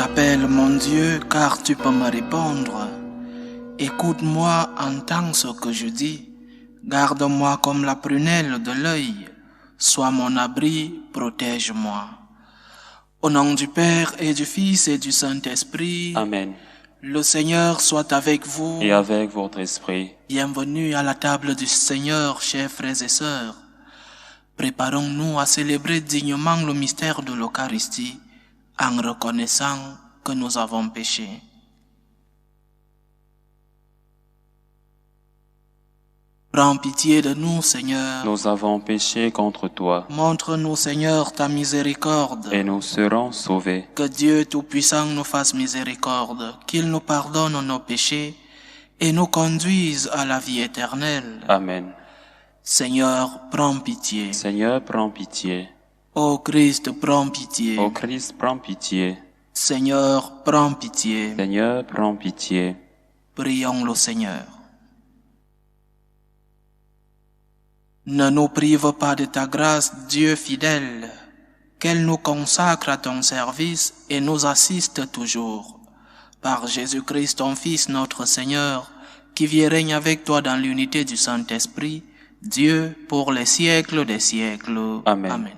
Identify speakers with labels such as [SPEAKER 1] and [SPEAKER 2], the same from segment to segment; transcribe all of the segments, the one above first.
[SPEAKER 1] t'appelle mon Dieu car tu peux me répondre. Écoute-moi, entends ce que je dis. Garde-moi comme la prunelle de l'œil. Sois mon abri, protège-moi. Au nom du Père et du Fils et du Saint-Esprit.
[SPEAKER 2] Amen.
[SPEAKER 1] Le Seigneur soit avec vous.
[SPEAKER 2] Et avec votre esprit.
[SPEAKER 1] Bienvenue à la table du Seigneur, chers frères et sœurs. Préparons-nous à célébrer dignement le mystère de l'Eucharistie en reconnaissant que nous avons péché. Prends pitié de nous, Seigneur.
[SPEAKER 2] Nous avons péché contre toi.
[SPEAKER 1] Montre-nous, Seigneur, ta miséricorde.
[SPEAKER 2] Et nous serons sauvés.
[SPEAKER 1] Que Dieu Tout-Puissant nous fasse miséricorde, qu'il nous pardonne nos péchés et nous conduise à la vie éternelle.
[SPEAKER 2] Amen.
[SPEAKER 1] Seigneur, prends pitié.
[SPEAKER 2] Seigneur, prends pitié.
[SPEAKER 1] Ô Christ, prends pitié.
[SPEAKER 2] Ô Christ, prends pitié.
[SPEAKER 1] Seigneur, prends pitié.
[SPEAKER 2] Seigneur, prends pitié.
[SPEAKER 1] Prions le Seigneur. Ne nous prive pas de ta grâce, Dieu fidèle, qu'elle nous consacre à ton service et nous assiste toujours. Par Jésus-Christ, ton Fils, notre Seigneur, qui vit et règne avec toi dans l'unité du Saint-Esprit, Dieu pour les siècles des siècles.
[SPEAKER 2] Amen.
[SPEAKER 1] Amen.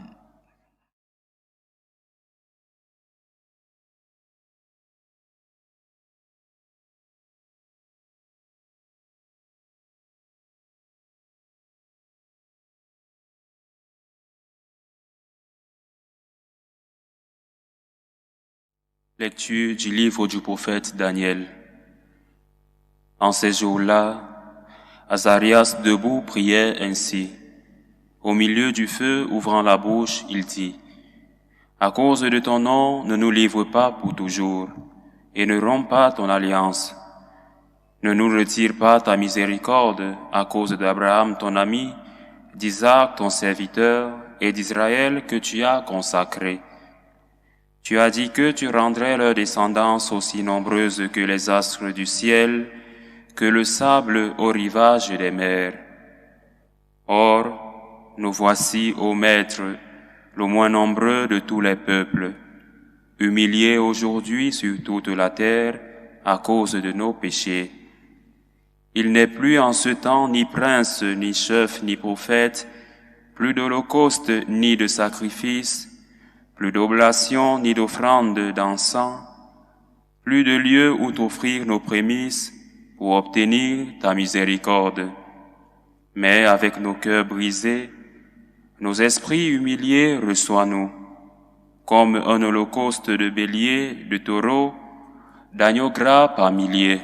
[SPEAKER 2] Lecture du livre du prophète Daniel. En ces jours-là, Azarias debout priait ainsi. Au milieu du feu, ouvrant la bouche, il dit, « À cause de ton nom, ne nous livre pas pour toujours, et ne romps pas ton alliance. Ne nous retire pas ta miséricorde à cause d'Abraham ton ami, d'Isaac ton serviteur, et d'Israël que tu as consacré. Tu as dit que tu rendrais leur descendance aussi nombreuse que les astres du ciel, que le sable au rivage des mers. Or, nous voici, ô Maître, le moins nombreux de tous les peuples, humiliés aujourd'hui sur toute la terre à cause de nos péchés. Il n'est plus en ce temps ni prince, ni chef, ni prophète, plus d'holocauste, ni de sacrifice, plus d'oblation ni d'offrande d'encens, plus de lieu où t'offrir nos prémices pour obtenir ta miséricorde. Mais avec nos cœurs brisés, nos esprits humiliés, reçois-nous, comme un holocauste de béliers, de taureaux, d'agneaux gras par milliers.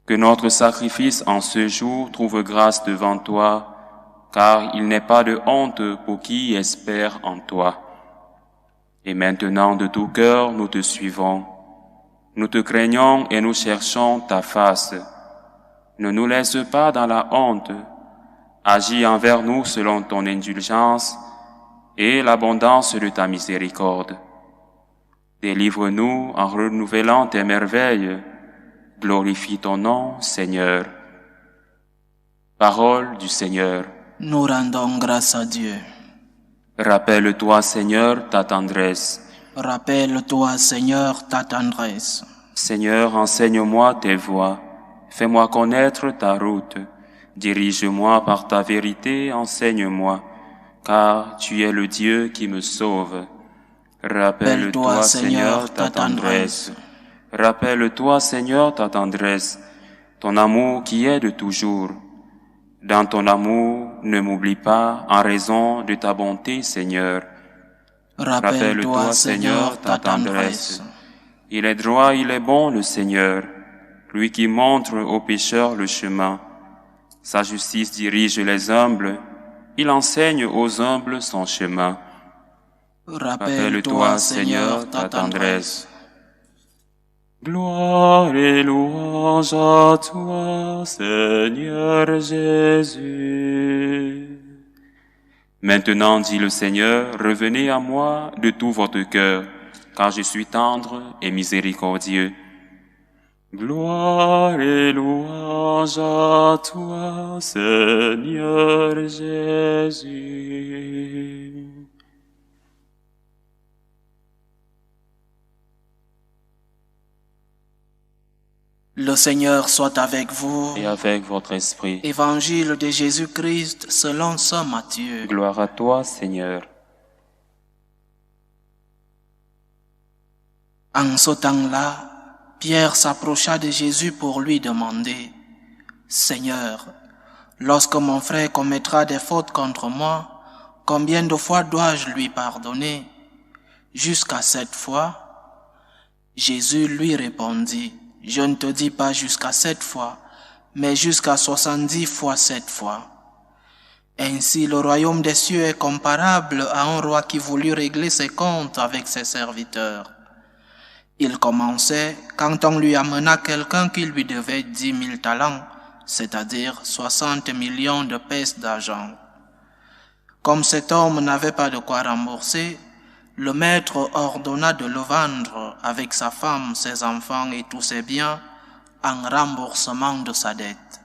[SPEAKER 2] Que notre sacrifice en ce jour trouve grâce devant toi, car il n'est pas de honte pour qui espère en toi. Et maintenant, de tout cœur, nous te suivons. Nous te craignons et nous cherchons ta face. Ne nous laisse pas dans la honte. Agis envers nous selon ton indulgence et l'abondance de ta miséricorde. Délivre-nous en renouvelant tes merveilles. Glorifie ton nom, Seigneur. Parole du Seigneur.
[SPEAKER 1] Nous rendons grâce à Dieu.
[SPEAKER 2] Rappelle-toi, Seigneur, ta tendresse.
[SPEAKER 1] Rappelle-toi, Seigneur, ta tendresse.
[SPEAKER 2] Seigneur, enseigne-moi tes voies. Fais-moi connaître ta route. Dirige-moi par ta vérité, enseigne-moi, car tu es le Dieu qui me sauve. Rappelle-toi, Seigneur, ta tendresse. Rappelle-toi, Seigneur, ta tendresse, ton amour qui est de toujours. Dans ton amour, ne m'oublie pas en raison de ta bonté, Seigneur. Rappelle-toi, Seigneur, ta tendresse. Il est droit, il est bon, le Seigneur, lui qui montre aux pécheurs le chemin. Sa justice dirige les humbles, il enseigne aux humbles son chemin. Rappelle-toi, Seigneur, ta tendresse. Gloire et louange à toi, Seigneur Jésus. Maintenant, dit le Seigneur, revenez à moi de tout votre cœur, car je suis tendre et miséricordieux. Gloire et louange à toi, Seigneur Jésus.
[SPEAKER 1] Le Seigneur soit avec vous.
[SPEAKER 2] et avec votre esprit.
[SPEAKER 1] Évangile de Jésus-Christ selon saint Matthieu.
[SPEAKER 2] Gloire à toi, Seigneur.
[SPEAKER 1] En ce temps-là, Pierre s'approcha de Jésus pour lui demander, « Seigneur, lorsque mon frère commettra des fautes contre moi, combien de fois dois-je lui pardonner? Jusqu'à 7 fois? » Jésus lui répondit, « Je ne te dis pas jusqu'à 7 fois, mais jusqu'à 70 fois 7 fois. » Ainsi, le royaume des cieux est comparable à un roi qui voulut régler ses comptes avec ses serviteurs. Il commençait quand on lui amena quelqu'un qui lui devait 10 000 talents, c'est-à-dire 60 millions de pièces d'argent. Comme cet homme n'avait pas de quoi rembourser, le maître ordonna de le vendre avec sa femme, ses enfants et tous ses biens en remboursement de sa dette.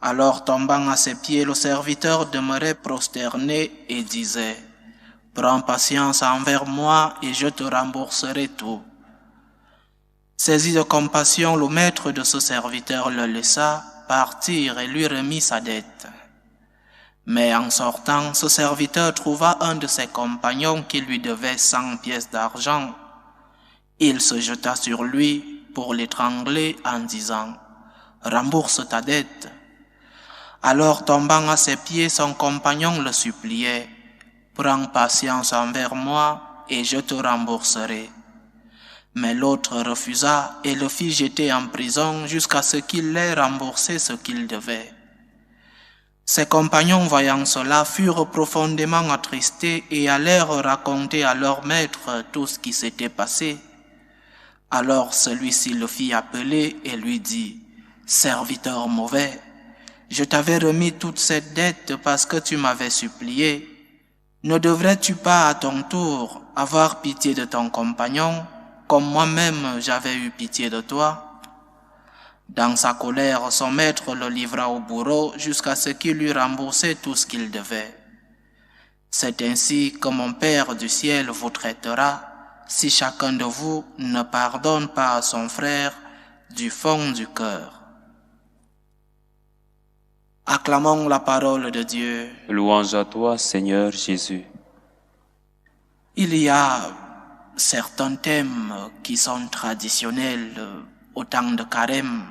[SPEAKER 1] Alors tombant à ses pieds, le serviteur demeurait prosterné et disait, « Prends patience envers moi et je te rembourserai tout. » Saisi de compassion, le maître de ce serviteur le laissa partir et lui remit sa dette. Mais en sortant, ce serviteur trouva un de ses compagnons qui lui devait 100 pièces d'argent. Il se jeta sur lui pour l'étrangler en disant, « Rembourse ta dette. » Alors tombant à ses pieds, son compagnon le suppliait, « Prends patience envers moi et je te rembourserai. » Mais l'autre refusa et le fit jeter en prison jusqu'à ce qu'il ait remboursé ce qu'il devait. Ses compagnons, voyant cela, furent profondément attristés et allèrent raconter à leur maître tout ce qui s'était passé. Alors celui-ci le fit appeler et lui dit, « Serviteur mauvais, je t'avais remis toute cette dette parce que tu m'avais supplié. Ne devrais-tu pas à ton tour avoir pitié de ton compagnon, comme moi-même j'avais eu pitié de toi? » Dans sa colère, son maître le livra au bourreau jusqu'à ce qu'il lui remboursait tout ce qu'il devait. C'est ainsi que mon Père du ciel vous traitera si chacun de vous ne pardonne pas à son frère du fond du cœur. Acclamons la parole de Dieu.
[SPEAKER 2] Louange à toi, Seigneur Jésus.
[SPEAKER 1] Il y a certains thèmes qui sont traditionnels au temps de Carême,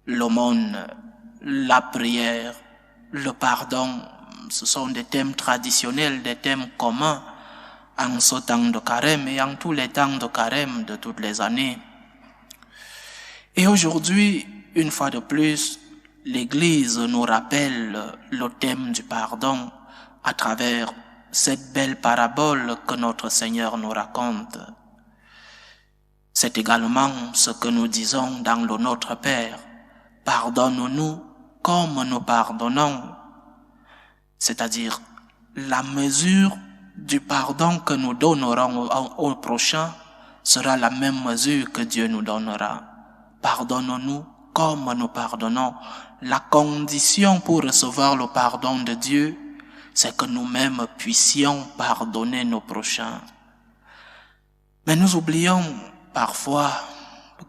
[SPEAKER 1] l'aumône, la prière, le pardon. Ce sont des thèmes traditionnels, des thèmes communs en ce temps de Carême et en tous les temps de Carême de toutes les années. Et aujourd'hui, une fois de plus, l'Église nous rappelle le thème du pardon à travers cette belle parabole que notre Seigneur nous raconte. C'est également ce que nous disons dans le Notre Père. Pardonne-nous comme nous pardonnons. C'est-à-dire la mesure du pardon que nous donnerons au prochain sera la même mesure que Dieu nous donnera. Pardonne-nous comme nous pardonnons. La condition pour recevoir le pardon de Dieu, c'est que nous-mêmes puissions pardonner nos prochains. Mais nous oublions parfois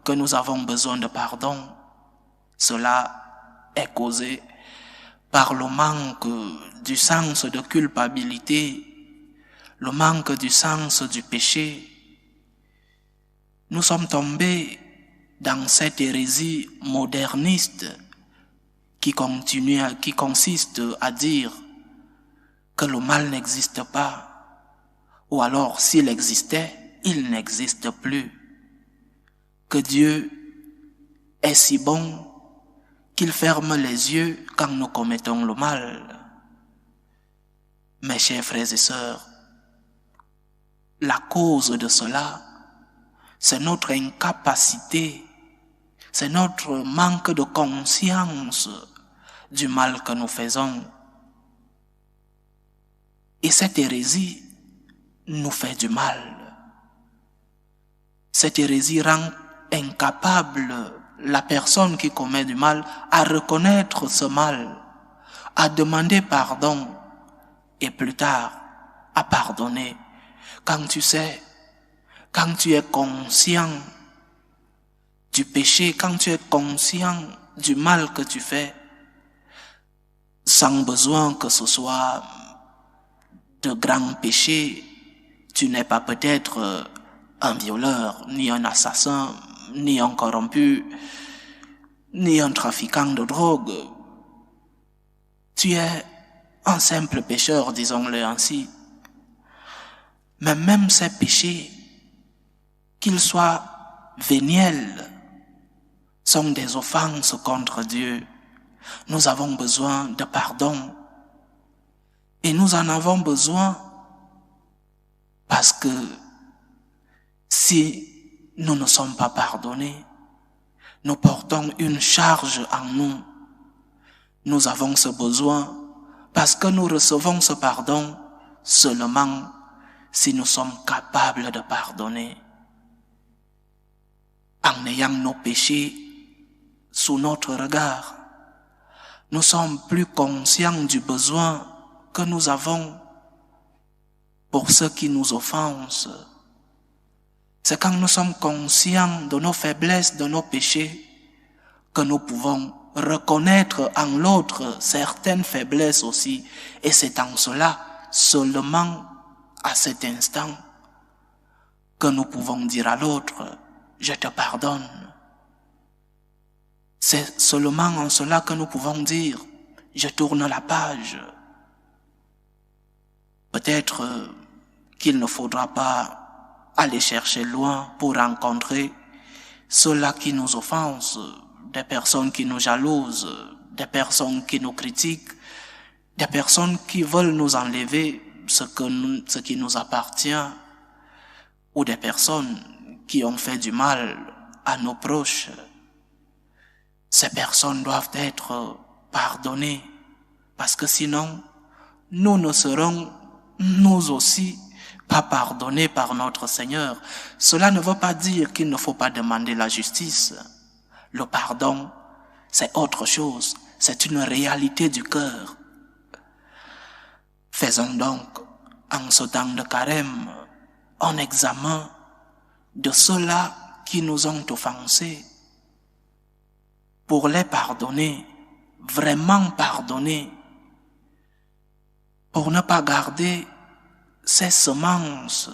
[SPEAKER 1] que nous avons besoin de pardon. Cela est causé par le manque du sens de culpabilité, le manque du sens du péché. Nous sommes tombés dans cette hérésie moderniste qui consiste à dire que le mal n'existe pas, ou alors s'il existait, il n'existe plus, que Dieu est si bon qu'il ferme les yeux quand nous commettons le mal. Mes chers frères et sœurs, la cause de cela, c'est notre incapacité, c'est notre manque de conscience du mal que nous faisons. Et cette hérésie nous fait du mal. Cette hérésie rend incapable la personne qui commet du mal à reconnaître ce mal, à demander pardon et plus tard à pardonner. Quand tu sais, quand tu es conscient, du péché, quand tu es conscient du mal que tu fais, sans besoin que ce soit de grands péchés, tu n'es pas peut-être un violeur, ni un assassin, ni un corrompu, ni un trafiquant de drogue. Tu es un simple pécheur, disons-le ainsi. Mais même ces péchés, qu'ils soient véniels, sont des offenses contre Dieu. Nous avons besoin de pardon. Et nous en avons besoin parce que si nous ne sommes pas pardonnés, nous portons une charge en nous. Nous avons ce besoin parce que nous recevons ce pardon seulement si nous sommes capables de pardonner. En ayant nos péchés sous notre regard, nous sommes plus conscients du besoin que nous avons pour ceux qui nous offensent. C'est quand nous sommes conscients de nos faiblesses, de nos péchés, que nous pouvons reconnaître en l'autre certaines faiblesses aussi. Et c'est en cela, seulement à cet instant, que nous pouvons dire à l'autre, je te pardonne. C'est seulement en cela que nous pouvons dire, je tourne la page. Peut-être qu'il ne faudra pas aller chercher loin pour rencontrer ceux-là qui nous offensent, des personnes qui nous jalousent, des personnes qui nous critiquent, des personnes qui veulent nous enlever ce qui nous appartient, ou des personnes qui ont fait du mal à nos proches. Ces personnes doivent être pardonnées, parce que sinon, nous ne serons, nous aussi, pas pardonnés par notre Seigneur. Cela ne veut pas dire qu'il ne faut pas demander la justice. Le pardon, c'est autre chose. C'est une réalité du cœur. Faisons donc, en ce temps de carême, un examen de ceux-là qui nous ont offensés, pour les pardonner, vraiment pardonner, pour ne pas garder ces semences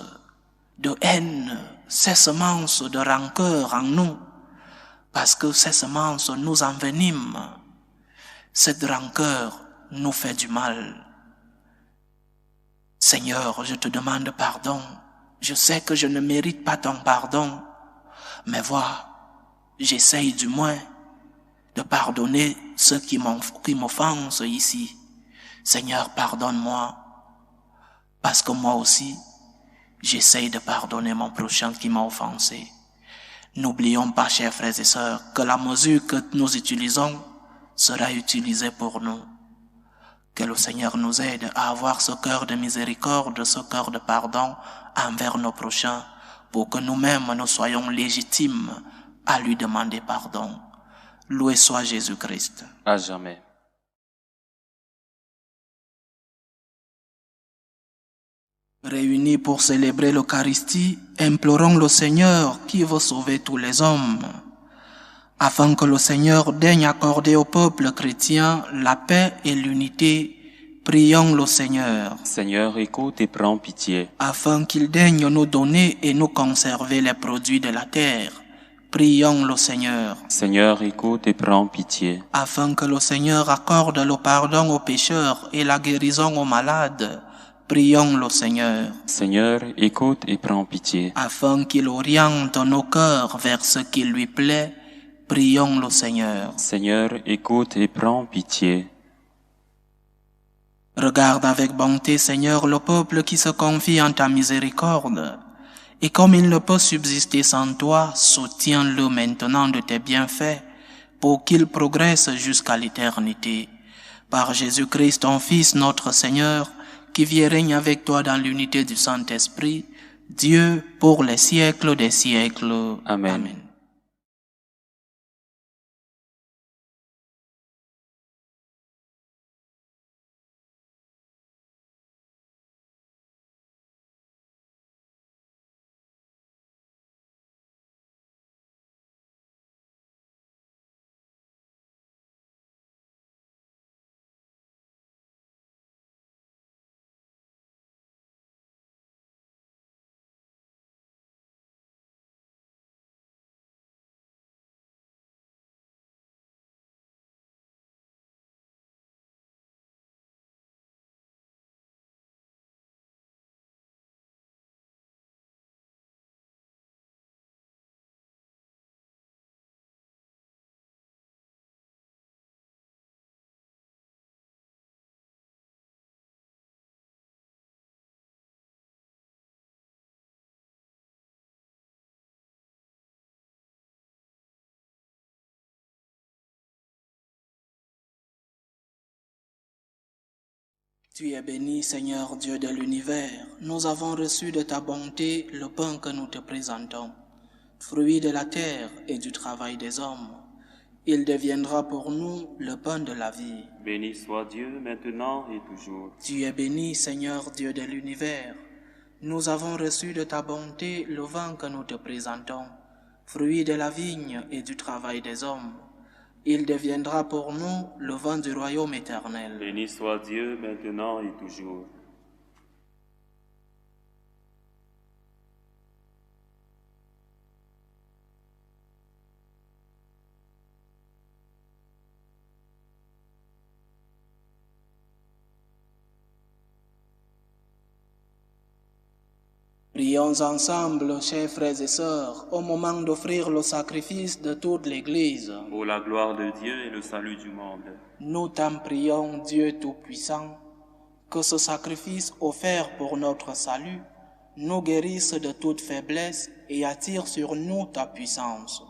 [SPEAKER 1] de haine, ces semences de rancœur en nous, parce que ces semences nous enveniment. Cette rancœur nous fait du mal. Seigneur, je te demande pardon. Je sais que je ne mérite pas ton pardon, mais vois, j'essaye du moins de pardonner ceux qui m'offensent ici. Seigneur, pardonne-moi, parce que moi aussi, j'essaye de pardonner mon prochain qui m'a offensé. N'oublions pas, chers frères et sœurs, que la mesure que nous utilisons sera utilisée pour nous. Que le Seigneur nous aide à avoir ce cœur de miséricorde, ce cœur de pardon envers nos prochains, pour que nous-mêmes nous soyons légitimes à lui demander pardon. Loué soit Jésus-Christ.
[SPEAKER 2] À jamais.
[SPEAKER 1] Réunis pour célébrer l'Eucharistie, implorons le Seigneur qui veut sauver tous les hommes, afin que le Seigneur daigne accorder au peuple chrétien la paix et l'unité. Prions le Seigneur.
[SPEAKER 2] Seigneur, écoute et prends pitié.
[SPEAKER 1] Afin qu'il daigne nous donner et nous conserver les produits de la terre. Prions le Seigneur.
[SPEAKER 2] Seigneur, écoute et prends pitié.
[SPEAKER 1] Afin que le Seigneur accorde le pardon aux pécheurs et la guérison aux malades. Prions le Seigneur.
[SPEAKER 2] Seigneur, écoute et prends pitié.
[SPEAKER 1] Afin qu'il oriente nos cœurs vers ce qui lui plaît. Prions le Seigneur.
[SPEAKER 2] Seigneur, écoute et prends pitié.
[SPEAKER 1] Regarde avec bonté, Seigneur, le peuple qui se confie en ta miséricorde. Et comme il ne peut subsister sans toi, soutiens-le maintenant de tes bienfaits, pour qu'il progresse jusqu'à l'éternité. Par Jésus-Christ, ton Fils, notre Seigneur, qui vit et règne avec toi dans l'unité du Saint-Esprit, Dieu pour les siècles des siècles.
[SPEAKER 2] Amen.
[SPEAKER 1] Amen. Tu es béni, Seigneur Dieu de l'univers. Nous avons reçu de ta bonté le pain que nous te présentons, fruit de la terre et du travail des hommes. Il deviendra pour nous le pain de la vie.
[SPEAKER 2] Béni soit Dieu maintenant et toujours.
[SPEAKER 1] Tu es béni, Seigneur Dieu de l'univers. Nous avons reçu de ta bonté le vin que nous te présentons, fruit de la vigne et du travail des hommes. Il deviendra pour nous le vin du royaume éternel.
[SPEAKER 2] Béni soit Dieu maintenant et toujours.
[SPEAKER 1] Prions ensemble, chers frères et sœurs, au moment d'offrir le sacrifice de toute l'Église.
[SPEAKER 2] Pour la gloire de Dieu et le salut du monde.
[SPEAKER 1] Nous t'en prions, Dieu Tout-Puissant, que ce sacrifice offert pour notre salut nous guérisse de toute faiblesse et attire sur nous ta puissance.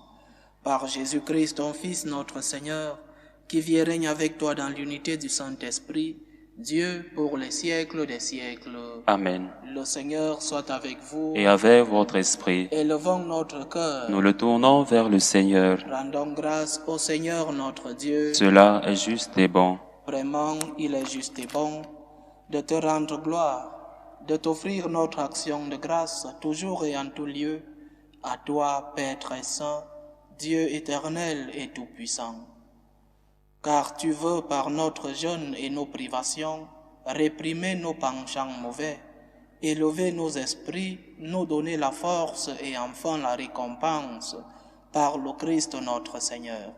[SPEAKER 1] Par Jésus-Christ, ton Fils, notre Seigneur, qui vit et règne avec toi dans l'unité du Saint-Esprit, Dieu pour les siècles des siècles.
[SPEAKER 2] Amen.
[SPEAKER 1] Le Seigneur soit avec vous.
[SPEAKER 2] Et avec votre esprit,
[SPEAKER 1] Élevons notre cœur.
[SPEAKER 2] nous le tournons vers le Seigneur.
[SPEAKER 1] Rendons grâce au Seigneur notre Dieu.
[SPEAKER 2] Cela est juste et bon.
[SPEAKER 1] Vraiment, il est juste et bon de te rendre gloire, de t'offrir notre action de grâce toujours et en tout lieu, à toi, Père très saint, Dieu éternel et tout-puissant. Car tu veux, par notre jeûne et nos privations, réprimer nos penchants mauvais, élever nos esprits, nous donner la force et enfin la récompense, par le Christ notre Seigneur.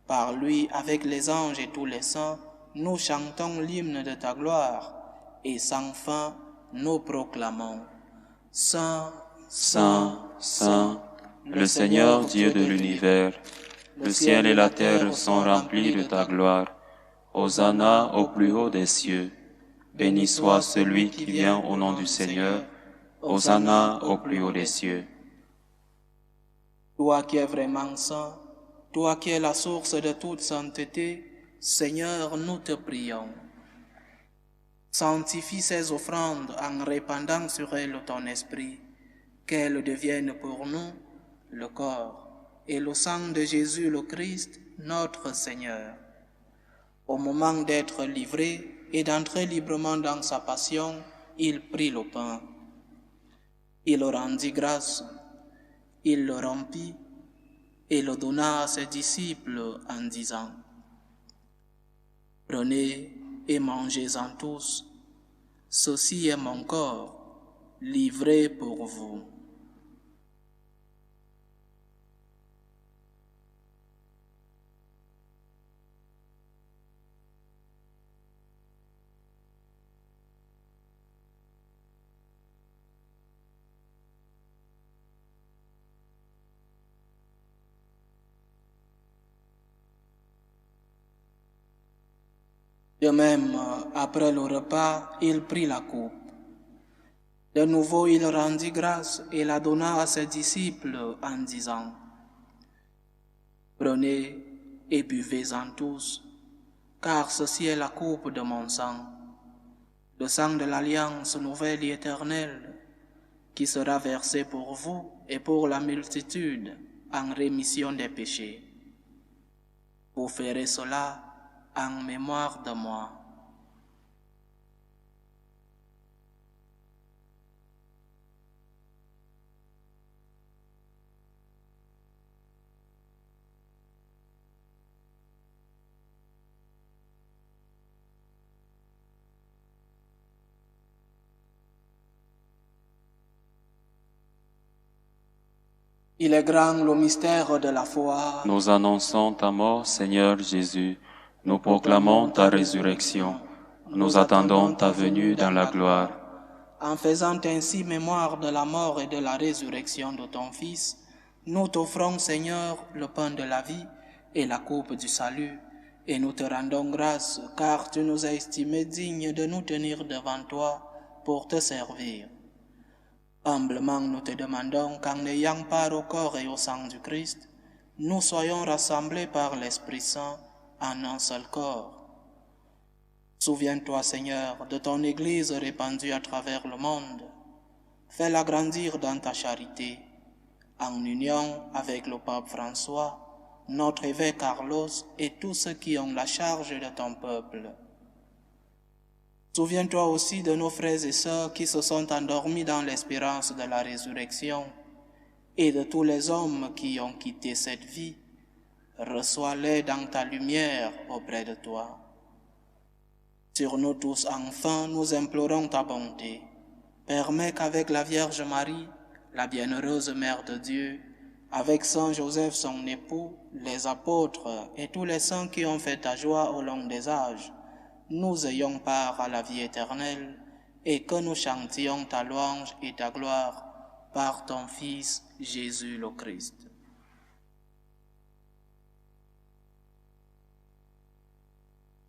[SPEAKER 1] Par lui, avec les anges et tous les saints, nous chantons l'hymne de ta gloire, et sans fin, nous proclamons « Saint,
[SPEAKER 2] Saint, Saint, le Seigneur Dieu de l'univers, le ciel et la terre sont remplis de ta gloire. Hosanna au plus haut des cieux. Béni soit celui qui vient au nom du Seigneur. Hosanna au plus haut des cieux. »
[SPEAKER 1] Toi qui es vraiment saint, toi qui es la source de toute sainteté, Seigneur, nous te prions. Sanctifie ces offrandes en répandant sur elles ton esprit, qu'elles deviennent pour nous le corps et le sang de Jésus le Christ, notre Seigneur. Au moment d'être livré et d'entrer librement dans sa passion, il prit le pain. Il rendit grâce, il le rompit et le donna à ses disciples en disant « Prenez et mangez-en tous, ceci est mon corps, livré pour vous. » De même, après le repas, il prit la coupe. De nouveau, il rendit grâce et la donna à ses disciples en disant « Prenez et buvez-en tous, car ceci est la coupe de mon sang, le sang de l'alliance nouvelle et éternelle, qui sera versé pour vous et pour la multitude en rémission des péchés. Vous ferez cela en mémoire de moi. » Il est grand le mystère de la foi.
[SPEAKER 2] Nous annonçons ta mort, Seigneur Jésus. Nous proclamons ta résurrection. Nous attendons ta venue dans la gloire.
[SPEAKER 1] En faisant ainsi mémoire de la mort et de la résurrection de ton Fils, nous t'offrons, Seigneur, le pain de la vie et la coupe du salut, et nous te rendons grâce, car tu nous as estimés dignes de nous tenir devant toi pour te servir. Humblement, nous te demandons qu'en ayant part au corps et au sang du Christ, nous soyons rassemblés par l'Esprit Saint en un seul corps. Souviens-toi, Seigneur, de ton Église répandue à travers le monde. Fais-la grandir dans ta charité, en union avec le pape François, notre évêque Carlos et tous ceux qui ont la charge de ton peuple. Souviens-toi aussi de nos frères et sœurs qui se sont endormis dans l'espérance de la résurrection et de tous les hommes qui ont quitté cette vie. Reçois-les dans ta lumière auprès de toi. Sur nous tous, enfin, nous implorons ta bonté. Permets qu'avec la Vierge Marie, la bienheureuse Mère de Dieu, avec Saint Joseph son époux, les apôtres et tous les saints qui ont fait ta joie au long des âges, nous ayons part à la vie éternelle et que nous chantions ta louange et ta gloire par ton Fils Jésus le Christ.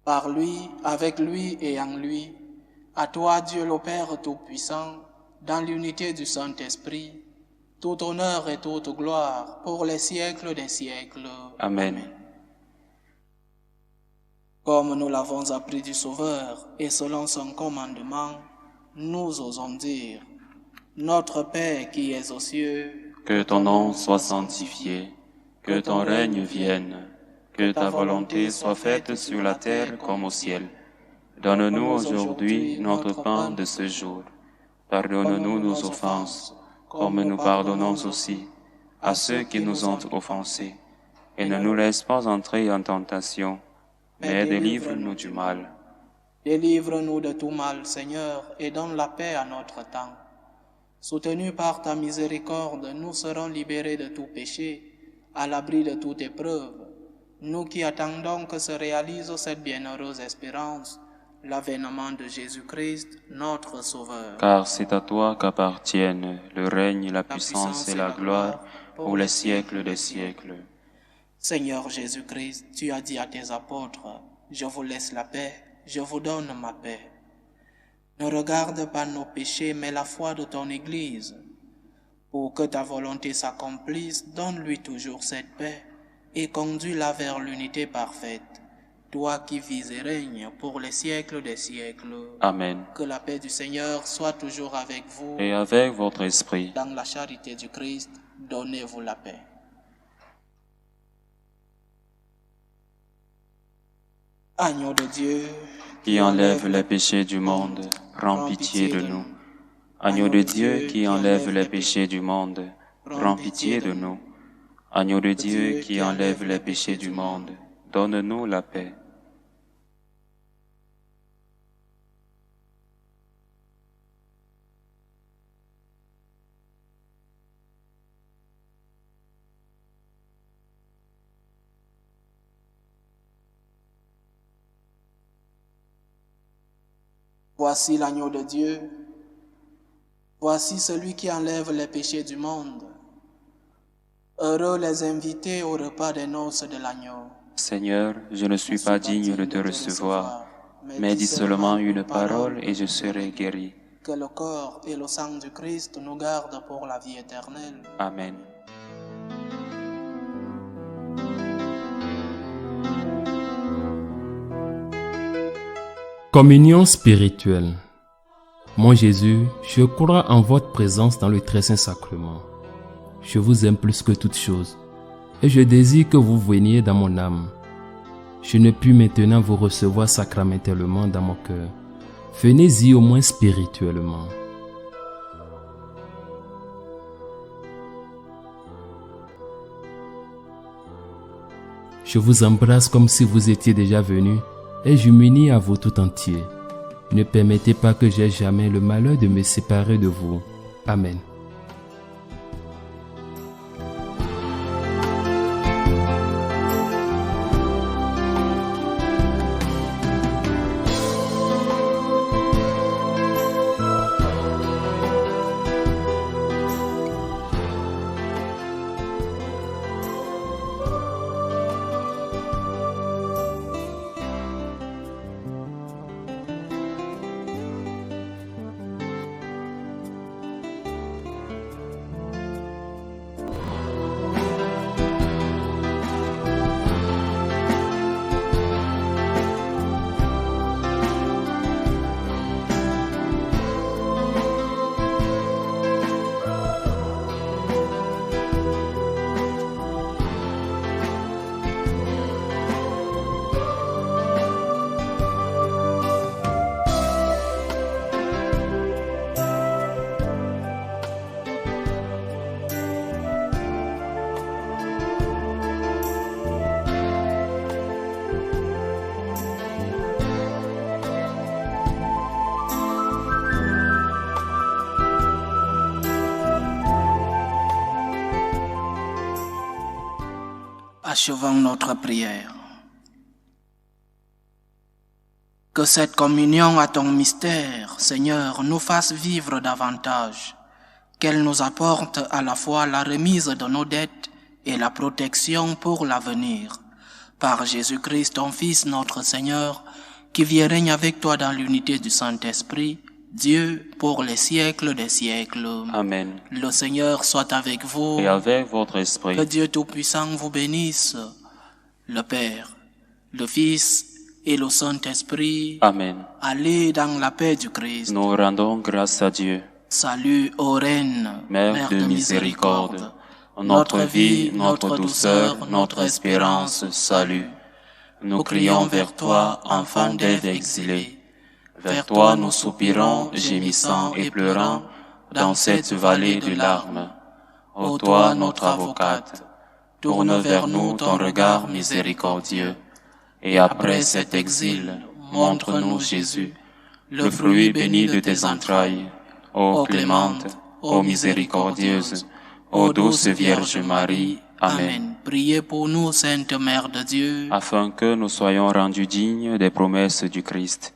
[SPEAKER 1] Par lui, avec lui et en lui, à toi Dieu le Père Tout-Puissant, dans l'unité du Saint-Esprit, tout honneur et toute gloire pour les siècles des siècles.
[SPEAKER 2] Amen.
[SPEAKER 1] Comme nous l'avons appris du Sauveur et selon son commandement, nous osons dire, Notre Père qui es aux cieux,
[SPEAKER 2] Que ton nom soit sanctifié, que ton règne vienne, que ta volonté soit faite sur la terre comme au ciel. Donne-nous aujourd'hui notre pain de ce jour. Pardonne-nous nos offenses, comme nous pardonnons aussi à ceux qui nous ont offensés. Et ne nous laisse pas entrer en tentation, mais délivre-nous du mal.
[SPEAKER 1] Délivre-nous de tout mal, Seigneur, et donne la paix à notre temps. Soutenus par ta miséricorde, nous serons libérés de tout péché, à l'abri de toute épreuve, nous qui attendons que se réalise cette bienheureuse espérance, l'avènement de Jésus-Christ, notre Sauveur.
[SPEAKER 2] Car c'est à toi qu'appartiennent le règne, la puissance et la gloire pour les siècles des siècles.
[SPEAKER 1] Seigneur Jésus-Christ, tu as dit à tes apôtres, « Je vous laisse la paix, je vous donne ma paix. » Ne regarde pas nos péchés, mais la foi de ton Église. Pour que ta volonté s'accomplisse, donne-lui toujours cette paix et conduis-la vers l'unité parfaite. Toi qui vis et règnes pour les siècles des siècles.
[SPEAKER 2] Amen.
[SPEAKER 1] Que la paix du Seigneur soit toujours avec vous.
[SPEAKER 2] Et avec votre esprit.
[SPEAKER 1] Dans la charité du Christ, donnez-vous la paix. Agneau de Dieu,
[SPEAKER 2] qui enlève les péchés du monde, prends pitié de nous. Agneau de Dieu qui enlève les péchés du monde, prends pitié de nous. Agneau de Dieu qui enlève les péchés du monde, donne-nous la paix.
[SPEAKER 1] Voici l'agneau de Dieu, voici celui qui enlève les péchés du monde. Heureux les invités au repas des noces de l'agneau.
[SPEAKER 2] Seigneur, je ne suis pas digne de te recevoir, mais dis seulement une parole et je serai guéri.
[SPEAKER 1] Que le corps et le sang du Christ nous gardent pour la vie éternelle.
[SPEAKER 2] Amen.
[SPEAKER 3] Communion spirituelle. Mon Jésus, je crois en votre présence dans le très saint sacrement. Je vous aime plus que toute chose, et je désire que vous veniez dans mon âme. Je ne puis maintenant vous recevoir sacramentellement dans mon cœur. Venez-y au moins spirituellement. Je vous embrasse comme si vous étiez déjà venu, et je m'unis à vous tout entier. Ne permettez pas que j'aie jamais le malheur de me séparer de vous. Amen.
[SPEAKER 1] Achevons notre prière. Que cette communion à ton mystère, Seigneur, nous fasse vivre davantage, qu'elle nous apporte à la fois la remise de nos dettes et la protection pour l'avenir. Par Jésus-Christ, ton Fils, notre Seigneur, qui vit et règne avec toi dans l'unité du Saint-Esprit, Dieu, pour les siècles des siècles.
[SPEAKER 2] Amen.
[SPEAKER 1] Le Seigneur soit avec vous.
[SPEAKER 2] Et avec votre esprit.
[SPEAKER 1] Que Dieu Tout-Puissant vous bénisse, le Père, le Fils et le Saint-Esprit.
[SPEAKER 2] Amen.
[SPEAKER 1] Allez dans la paix du Christ.
[SPEAKER 2] Nous rendons grâce à Dieu.
[SPEAKER 1] Salut, ô Reine,
[SPEAKER 2] Mère de miséricorde, notre vie, notre douceur, notre espérance, salut. Nous crions vers toi, enfant d'Ève exilée. Vers toi nous soupirons, gémissant et pleurant, dans cette vallée de larmes. Ô toi, notre avocate, tourne vers nous ton regard miséricordieux. Et après cet exil, montre-nous Jésus, le fruit béni de tes entrailles. Ô clémente, ô miséricordieuse, ô douce Vierge Marie. Amen.
[SPEAKER 1] Priez pour nous, Sainte Mère de Dieu,
[SPEAKER 2] Afin que nous soyons rendus dignes des promesses du Christ.